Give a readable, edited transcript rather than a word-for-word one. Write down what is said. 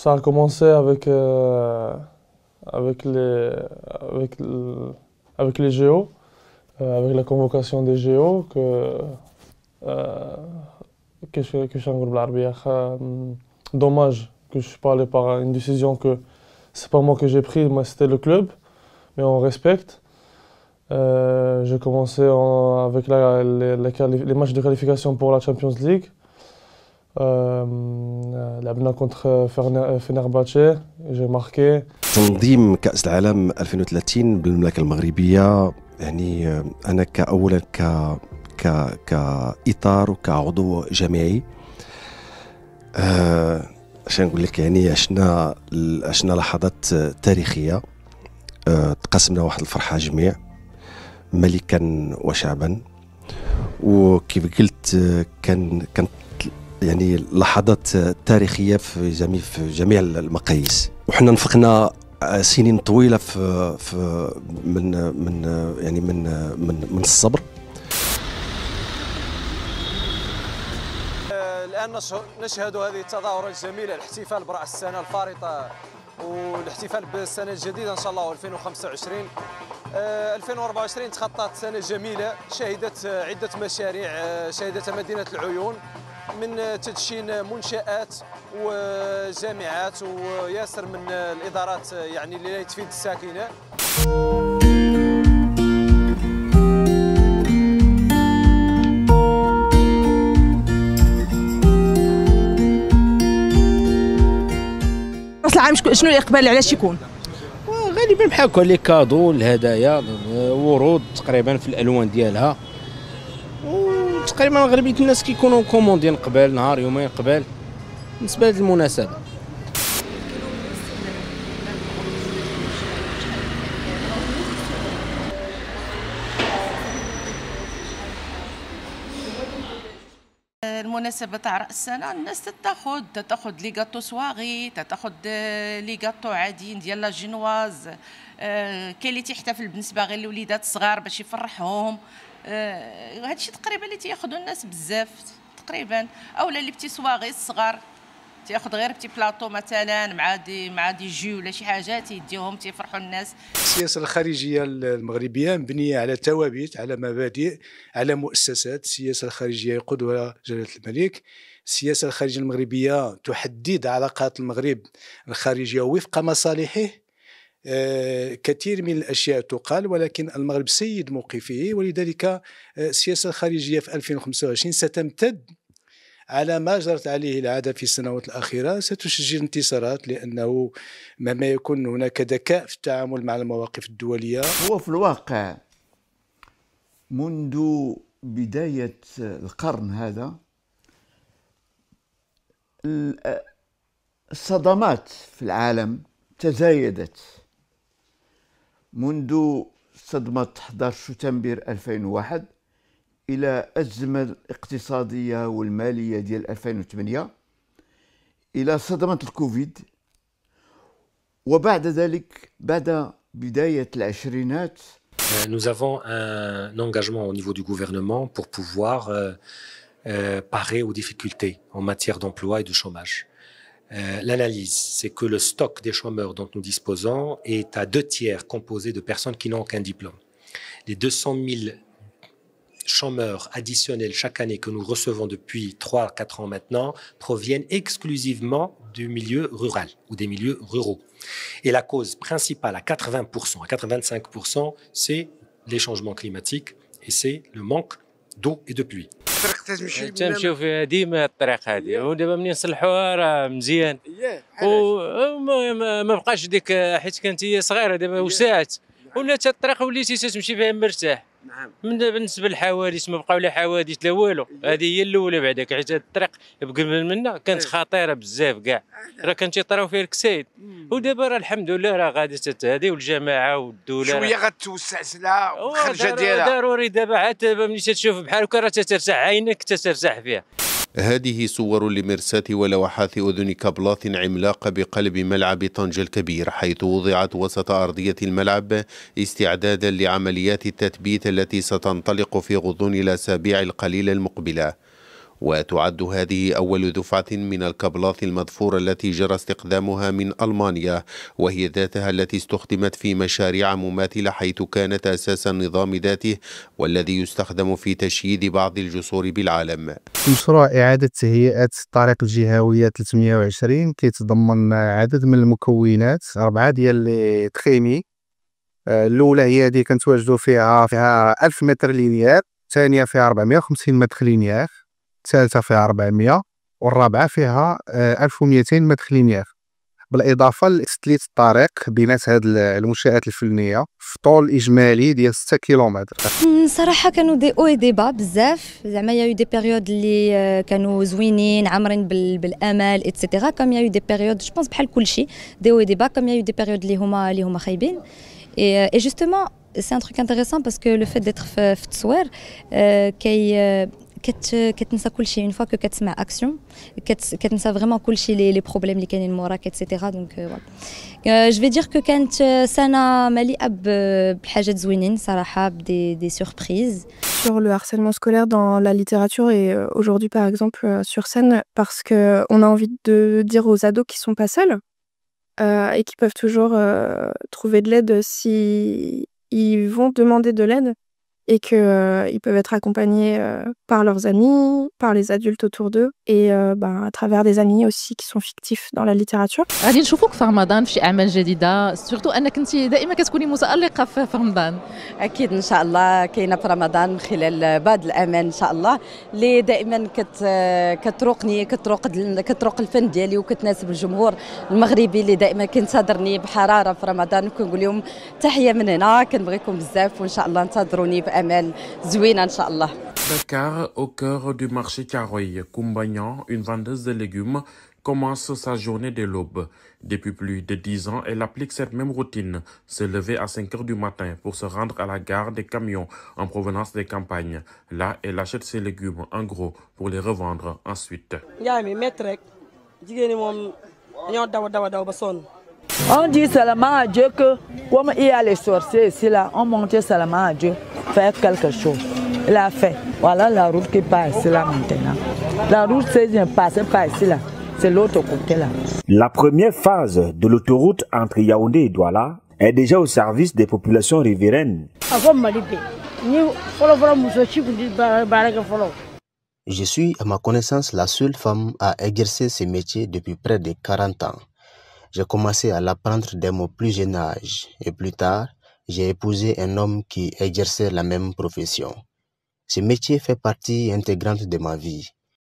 Ça a commencé avec les, avec, le- avec les JO, avec la convocation des JO, euh, que je suis en بالعربية. Dommage que je suis pas allé par une décision que c'est pas moi que j'ai prise, moi c'était le club, mais on respecte. J'ai commencé avec les matchs de qualification pour la Champions League. لعبنا contre Fenerbahçe, j'ai marqué. تنظيم كأس العالم 2030 بالمملكة المغربية، يعني أنا كأولا كإطار وكعضو جماعي، عشان نقول لك يعني عشنا لحظات تاريخية، تقاسمنا واحد الفرحة جميع ملكا وشعبا، وكيف قلت كانت يعني لحظات تاريخية في جميع المقاييس، وحنا نفقنا سنين طويلة في من الصبر. الآن نشهد هذه التظاهرة الجميلة، الاحتفال برأس السنة الفارطة والاحتفال بالسنة الجديدة إن شاء الله 2025. 2024 تخطت سنة جميلة شهدت عدة مشاريع شهدتها مدينة العيون، من تدشين منشآت وجامعات وياسر من الإدارات يعني اللي تفيد الساكنة. راس العام شنو الإقبال علاش يكون؟ غالبا بحال هكا لي كادو، الهدايا، ورود تقريبا في الالوان ديالها، وتقريبا اغلبيه الناس كيكونوا كوموندين قبل نهار يومين قبل بالنسبه لهذه المناسبه. المناسبة تاع رأس السنة الناس تاخذ لي غاتو سواغي، تاخذ لي غاتو عاديين ديال لا جينواز، كاين اللي تيحتفل بالنسبة غير الوليدات الصغار باش يفرحهم. هادشي تقريبا اللي تياخذوا الناس بزاف تقريبا، اولا لي بتي سواغي الصغار تياخذ غير بتي بلاطو مثلا مع دي جي ولا شي حاجه تيديهم تيفرحوا الناس. السياسه الخارجيه المغربيه مبنيه على ثوابت، على مبادئ، على مؤسسات. السياسه الخارجيه يقودها جلاله الملك. السياسه الخارجيه المغربيه تحدد علاقات المغرب الخارجيه وفق مصالحه. كثير من الاشياء تقال، ولكن المغرب سيد موقفه، ولذلك السياسه الخارجيه في 2025 ستمتد على ما جرت عليه العادة في السنوات الأخيرة. ستسجل انتصارات لأنه مهما يكون هناك ذكاء في التعامل مع المواقف الدولية. هو في الواقع منذ بداية القرن هذا الصدمات في العالم تزايدت، منذ صدمة 11 سبتمبر 2001 إلى الأزمة الاقتصادية والمالية ديال 2008، إلى صدمة الكوفيد، وبعد ذلك بعد بداية العشرينات. Nous avons un engagement au niveau du gouvernement pour pouvoir parer aux difficultés en matière d'emploi et de chômage. L'analyse, c'est que le stock des chômeurs dont nous disposons est à 2/3 composé de personnes qui n'ont aucun diplôme. Les 200 000 chômeurs additionnels chaque année que nous recevons depuis 3-4 ans maintenant proviennent exclusivement du milieu rural ou des milieux ruraux. Et la cause principale à 80%, à 85%, c'est les changements climatiques et c'est le manque d'eau et de pluie. تمشيو فيها ديما الطريق هذه، ودابا ملي نصلحوها راه مزيان، وما بقاش ديك حيت كانت هي صغيره دابا وسعت ولات الطريق وليتي تمشي فيها مرتاح. بالنسبه للحوادث ما بقاو لا حوادث لا والو، هذه هي الاولى بعداك، حيت هذا الطريق قبل منا كانت خطيره بزاف كاع، راه كان تيطراو فيها الكسايد، ودابا راه الحمد لله راه غادي هذه والجماعه والدوله شويه غتوسع سلعه الخرجه ديالها ضروري. دابا عاد ملي تشوف بحال هكا راه تترتاح عينك تترتاح فيها. هذه صور لمرساة ولوحات أذن كابلات عملاقة بقلب ملعب طنجة الكبير، حيث وضعت وسط أرضية الملعب استعدادا لعمليات التثبيت التي ستنطلق في غضون الأسابيع القليلة المقبلة. وتعد هذه أول دفعة من الكابلات المضفورة التي جرى استخدامها من ألمانيا، وهي ذاتها التي استخدمت في مشاريع مماثلة حيث كانت أساس النظام ذاته والذي يستخدم في تشييد بعض الجسور بالعالم. مشروع إعادة تهيئة الطريق الجهوية 320 كيتضمن عدد من المكونات 4 ديال التخيمي. الأولى هي اللي كنتواجدوا فيها 1000 متر لينيير، الثانية فيها 450 متر لينيير، الثالثة فيها 400، والرابعة فيها 1200 متر لينيير، بالإضافة لتسليت الطريق بينات هاد المنشآت الفنية في طول إجمالي ديال 6 كيلومتر. صراحة كانوا دي او دي با بزاف، زعما يا دي بيريود اللي كانوا زوينين عامرين بالامل ايتترا، كم يا دي بيريود جو بونس بحال كلشي دي او دي با، كم يا دي بيريود اللي هما خايبين. Et justement, c'est un truc intéressant parce que le fait d'être في التصوير كتنسى كلشي une fois que كتسمع اكسيون كتنسى فريمون كلشي لي بروبليم اللي كاينين موراك ايتترا. دونك فوالا جو في دير كو كانت سنه مليئه بحاجات زوينين صراحه، des surprises. Sur le harcèlement scolaire dans la littérature et aujourd'hui par exemple sur scène, parce qu'on a envie de dire aux ados qui sont pas seuls et qui peuvent toujours trouver de l'aide si ils vont demander de l'aide, et qu'ils peuvent être accompagnés par leurs amis, par les adultes autour d'eux, et à travers des amis aussi qui sont fictifs dans la littérature. غادي نشوفوك في رمضان في شي اعمال جديده، سورتو انك انت دائما كتكوني متالقه في رمضان. اكيد ان شاء الله كاينه في رمضان من خلال بعض الاعمال ان شاء الله اللي دائما كتروق الفن ديالي وكتناسب الجمهور المغربي اللي دائما كينتظرني بحراره في رمضان، وكنقول لهم تحيه من هنا، كنبغيكم بزاف وان شاء الله انتظروني بامال زوينه ان شاء الله. Dakar, au cœur du marché Thiaroye, Koumbanyan, une vendeuse de légumes, commence sa journée dès l'aube. Depuis plus de 10 ans, elle applique cette même routine, se lever à 5 heures du matin pour se rendre à la gare des camions en provenance des campagnes. Là, elle achète ses légumes en gros pour les revendre ensuite. On dit seulement à Dieu que, comme il y a les sorciers ici, là, on monte seulement à Dieu, faire quelque chose. Il a fait. Voilà la route qui passe ici, là, maintenant. La route, c'est ne passe pas ici, là. C'est l'autre côté, là. La première phase de l'autoroute entre Yaoundé et Douala est déjà au service des populations riveraines. Je suis, à ma connaissance, la seule femme à exercer ce métier depuis près de 40 ans. J'ai commencé à l'apprendre dès mon plus jeune âge et plus tard, j'ai épousé un homme qui exerçait la même profession. Ce métier fait partie intégrante de ma vie.